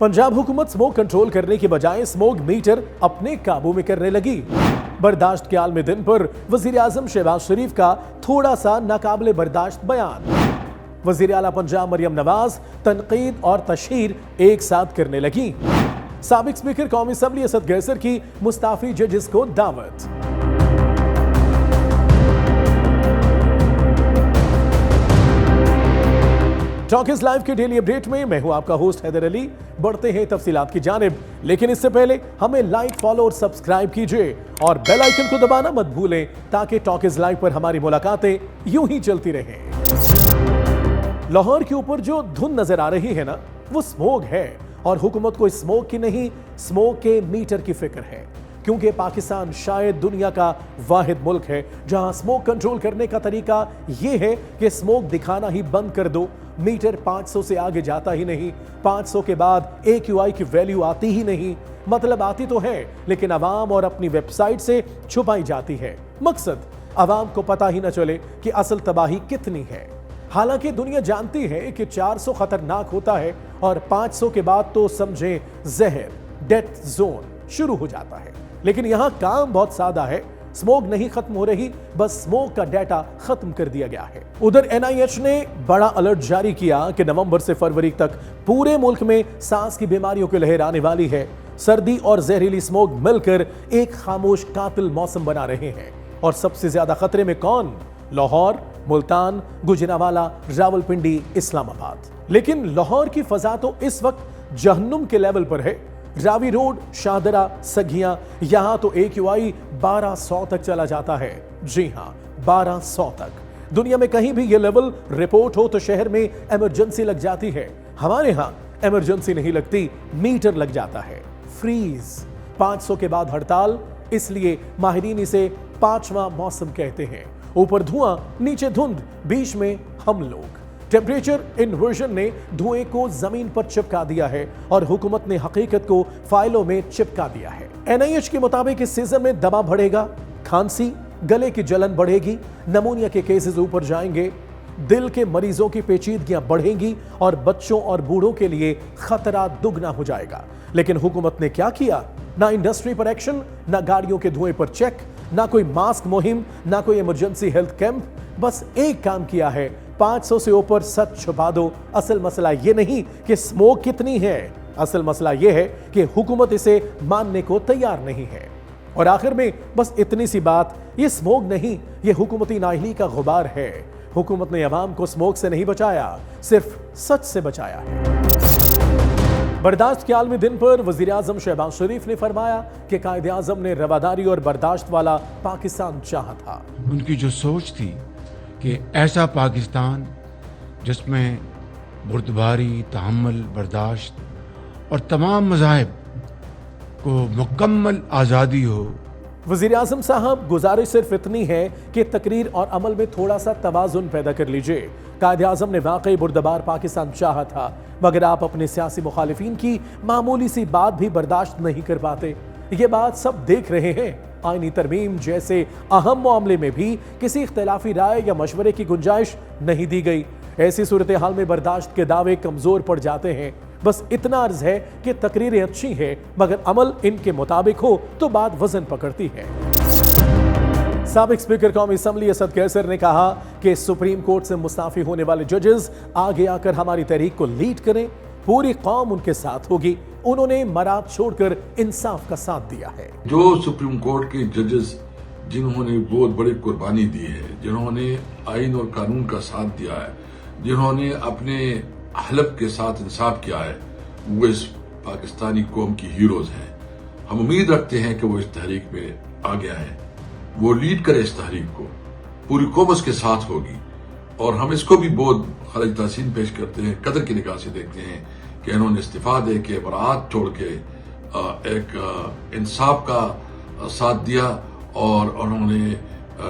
पंजाब हुकूमत smoke control करने की बजाय स्मोक मीटर अपने काबू में करने लगी। बर्दाश्त के आलमी दिन पर वजीर आजम शहबाज शरीफ का थोड़ा सा नाकाबिले बर्दाश्त बयान। वजीर आला पंजाब मरियम नवाज तनकीद और तशहीर एक साथ करने लगी। साबिक स्पीकर कौमी असम्बली असद कैसर की मुस्ताफी जजेस को दावत। टॉकीज लाइव के डेली अपडेट में मैं हूं आपका होस्ट हैदर अली। बढ़ते हैं तफसीलात की जानिब, लेकिन इससे पहले हमें लाइक, फॉलो और सब्सक्राइब कीजिए और बेल आइकन को दबाना मत भूलें ताकि टॉकीज लाइव पर हमारी मुलाकातें यूं ही चलती रहें। लाहौर के ऊपर जो धुंध नजर आ रही है ना, वो स्मोक है और हुकूमत को स्मोक की नहीं, स्मोक के मीटर की फिक्र है, क्योंकि पाकिस्तान शायद दुनिया का वाहिद मुल्क है जहां स्मोक कंट्रोल करने का तरीका यह है कि स्मोक दिखाना ही बंद कर दो। मीटर 500 से आगे जाता ही नहीं, 500 के बाद AQI की वैल्यू आती ही नहीं। मतलब आती तो है लेकिन अवाम और अपनी वेबसाइट से छुपाई जाती है। मकसद अवाम को पता ही न चले कि असल तबाही कितनी है। हालांकि दुनिया जानती है कि 400 खतरनाक होता है और 500 के बाद तो समझे जहर, डेथ जोन शुरू हो जाता है। लेकिन यहां काम बहुत सादा है, स्मोक नहीं खत्म हो रही, बस स्मोक का डाटा खत्म कर दिया गया है। उधर NIH ने बड़ा अलर्ट जारी किया कि नवंबर से फरवरी तक पूरे मुल्क में सांस की बीमारियों की लहर आने वाली है। सर्दी और जहरीली स्मोक मिलकर एक खामोश कातिल मौसम बना रहे हैं। और सबसे ज्यादा खतरे में कौन? लाहौर, मुल्तान, गुजरांवाला, रावलपिंडी, इस्लामाबाद। लेकिन लाहौर की फजा तो इस वक्त जहन्नुम के लेवल पर है। रावी रोड, शाहदरा, सगियां, यहां तो AQI 1200 तक चला जाता है। जी हां, 1200 तक। दुनिया में कहीं भी यह लेवल रिपोर्ट हो तो शहर में इमरजेंसी लग जाती है। हमारे यहां इमरजेंसी नहीं लगती, मीटर लग जाता है। फ्रीज। 500 के बाद हड़ताल, इसलिए माहिरीन इसे 5वां मौसम कहते हैं। ऊपर धुआं, नीचे धुंध, बीच में हम लोग। टेम्परेचर इन्वर्जन ने धुएं को जमीन पर चिपका दिया है और हुकूमत ने हकीकत को फाइलों में चिपका दिया है। NIH के मुताबिक इस सीजन में दमा बढ़ेगा, खांसी, गले की जलन बढ़ेगी, नमूनिया के केसेस ऊपर जाएंगे, दिल के मरीजों की पेचीदगियां बढ़ेंगी और बच्चों और बूढ़ों के लिए खतरा दुगना हो जाएगा। लेकिन हुकूमत ने क्या किया? ना इंडस्ट्री पर एक्शन, ना गाड़ियों के धुएं पर चेक, ना कोई मास्क मुहिम, ना कोई इमरजेंसी हेल्थ कैंप। बस एक काम किया है, 500 से ऊपर सच छुपा दो। असल मसला यह नहीं कि स्मोक कितनी है, असल मसला यह है कि हुकूमत इसे मानने को तैयार नहीं है। और आखिर में बस इतनी सी बात, ये स्मोक नहीं, ये हुकूमती नाअहली का गुबार है। हुकूमत ने अवाम को स्मोक से नहीं बचाया, सिर्फ सच से बचाया है। बर्दाश्त के आलमी दिन पर वजीर आजम शहबाज शरीफ ने फरमाया कि कायदे आजम ने रवादारी और बर्दाश्त वाला पाकिस्तान चाहा था। उनकी जो सोच थी कि ऐसा पाकिस्तान जिसमें बुर्दबारी, तहम्मुल, बर्दाश्त और तमाम मज़ाहिब को मुकम्मल आज़ादी हो। वज़ीर आज़म साहब, गुजारिश सिर्फ इतनी है कि तकरीर और अमल में थोड़ा सा तवाज़ुन पैदा कर लीजिए। कायदे आज़म ने वाकई बुर्दबार पाकिस्तान चाहा था, मगर आप अपने सियासी मुखालिफिन की मामूली सी बात भी बर्दाश्त नहीं कर पाते। ये बात सब देख रहे हैं। आईनी तरमीम जैसे अहम मामले में भी किसी इख्तिलाफी राय या मशवरे की गुंजाइश नहीं दी गई। ऐसी सूरत हाल में बर्दाश्त के दावे कमजोर पड़ जाते हैं। बस इतना अर्ज है कि तकरीरें अच्छी हैं, मगर अमल इनके मुताबिक हो तो बात वजन पकड़ती है। साबिक स्पीकर कौमी असम्बली असद कैसर ने कहा कि सुप्रीम कोर्ट से मुस्ताफी होने वाले जजेस आगे आकर हमारी तहरीक को लीड करें, पूरी कौम उनके साथ होगी। उन्होंने मराद छोड़कर इंसाफ का साथ दिया है। जो सुप्रीम कोर्ट के जजेस जिन्होंने बहुत बड़ी कुर्बानी दी है, जिन्होंने आइन और कानून का साथ दिया है, जिन्होंने अपने हलफ के साथ इंसाफ किया है, वो इस पाकिस्तानी कौम की हीरोज हैं। हम उम्मीद रखते हैं कि वो इस तहरीक में आगे आए, वो लीड करे इस तहरीक को, पूरी कौम उसके साथ होगी। और हम इसको भी बहुत खालिज तहसीन पेश करते हैं, कदर की निगाह से देखते हैं कि इन्होंने इस्तीफा दे के, बरात छोड़ के एक इंसाफ का साथ दिया और उन्होंने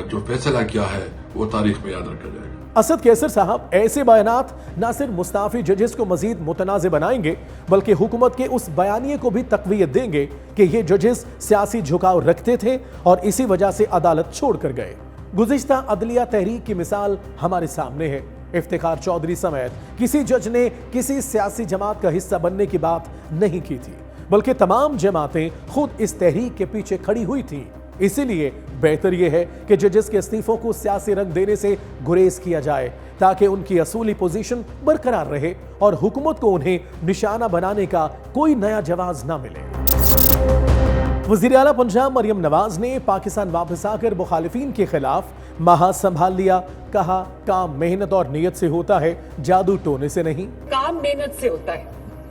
जो फैसला किया है वो तारीख में याद रखा जाएगा। असद कैसर साहब ऐसे बयानात न सिर्फ मुस्ताफी जजेस को मजीद मुतनाज़ बनाएंगे, बल्कि हुकूमत के उस बयानिए को भी तकवीयत देंगे कि ये जजेस सियासी झुकाव रखते थे और इसी वजह से अदालत छोड़कर गए। गुज़िश्ता अदलिया तहरीक की मिसाल हमारे सामने है। इफ्तिखार चौधरी समेत किसी जज ने किसी सियासी जमात का हिस्सा बनने की बात नहीं की थी, बल्कि तमाम जमातें खुद इस तहरीक के पीछे खड़ी हुई थी। इसीलिए बेहतर यह है कि जजेस के इस्तीफों को सियासी रंग देने से गुरेज किया जाए, ताकि उनकी असूली पोजीशन बरकरार रहे और हुकूमत को उन्हें निशाना बनाने का कोई नया जवाब ना मिले। वज़ीर आला पंजाब मरियम नवाज ने पाकिस्तान वापस आकर मुखालिफिन के खिलाफ महाज संभाल लिया। कहा, काम मेहनत और नीयत से होता है, जादू टोने से नहीं। काम मेहनत से होता है,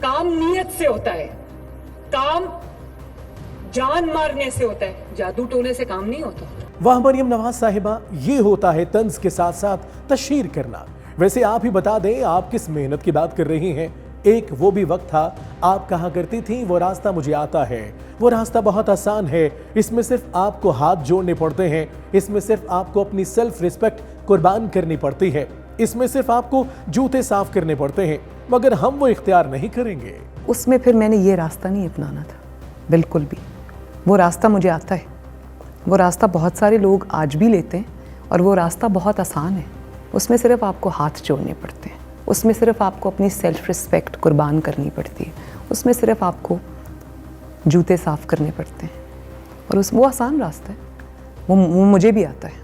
काम नीयत से होता है, काम जान मारने से होता है, जादू टोने से काम नहीं होता। वाह मरियम नवाज साहिबा, ये होता है तंज के साथ साथ तशहीर करना। वैसे आप ही बता दें, आप किस मेहनत की बात कर रही हैं? एक वो भी वक्त था आप कहा करती थी, वो रास्ता मुझे आता है, वो रास्ता बहुत आसान है, इसमें सिर्फ आपको हाथ जोड़ने पड़ते हैं, इसमें सिर्फ आपको अपनी सेल्फ रिस्पेक्ट कुर्बान करनी पड़ती है, इसमें सिर्फ आपको जूते साफ करने पड़ते हैं, मगर हम वो इख्तियार नहीं करेंगे। उसमें फिर मैंने ये रास्ता नहीं अपनाना था, बिल्कुल भी। वो रास्ता मुझे आता है, वो रास्ता बहुत सारे लोग आज भी लेते हैं और वो रास्ता बहुत आसान है। उसमें सिर्फ आपको हाथ जोड़ने पड़ते हैं, उसमें सिर्फ आपको अपनी सेल्फ रिस्पेक्ट कुर्बान करनी पड़ती है, उसमें सिर्फ आपको जूते साफ करने पड़ते हैं और वो आसान रास्ता है, वो मुझे भी आता है।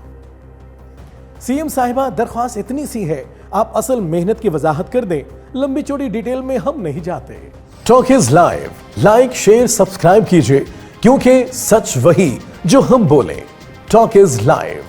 सीएम साहिबा, दरख्वास्त इतनी सी है, आप असल मेहनत की वजाहत कर दें, लंबी चौड़ी डिटेल में हम नहीं जाते। Talk is live, like share subscribe कीजिए, क्योंकि सच वही जो हम बोले। Talk is live.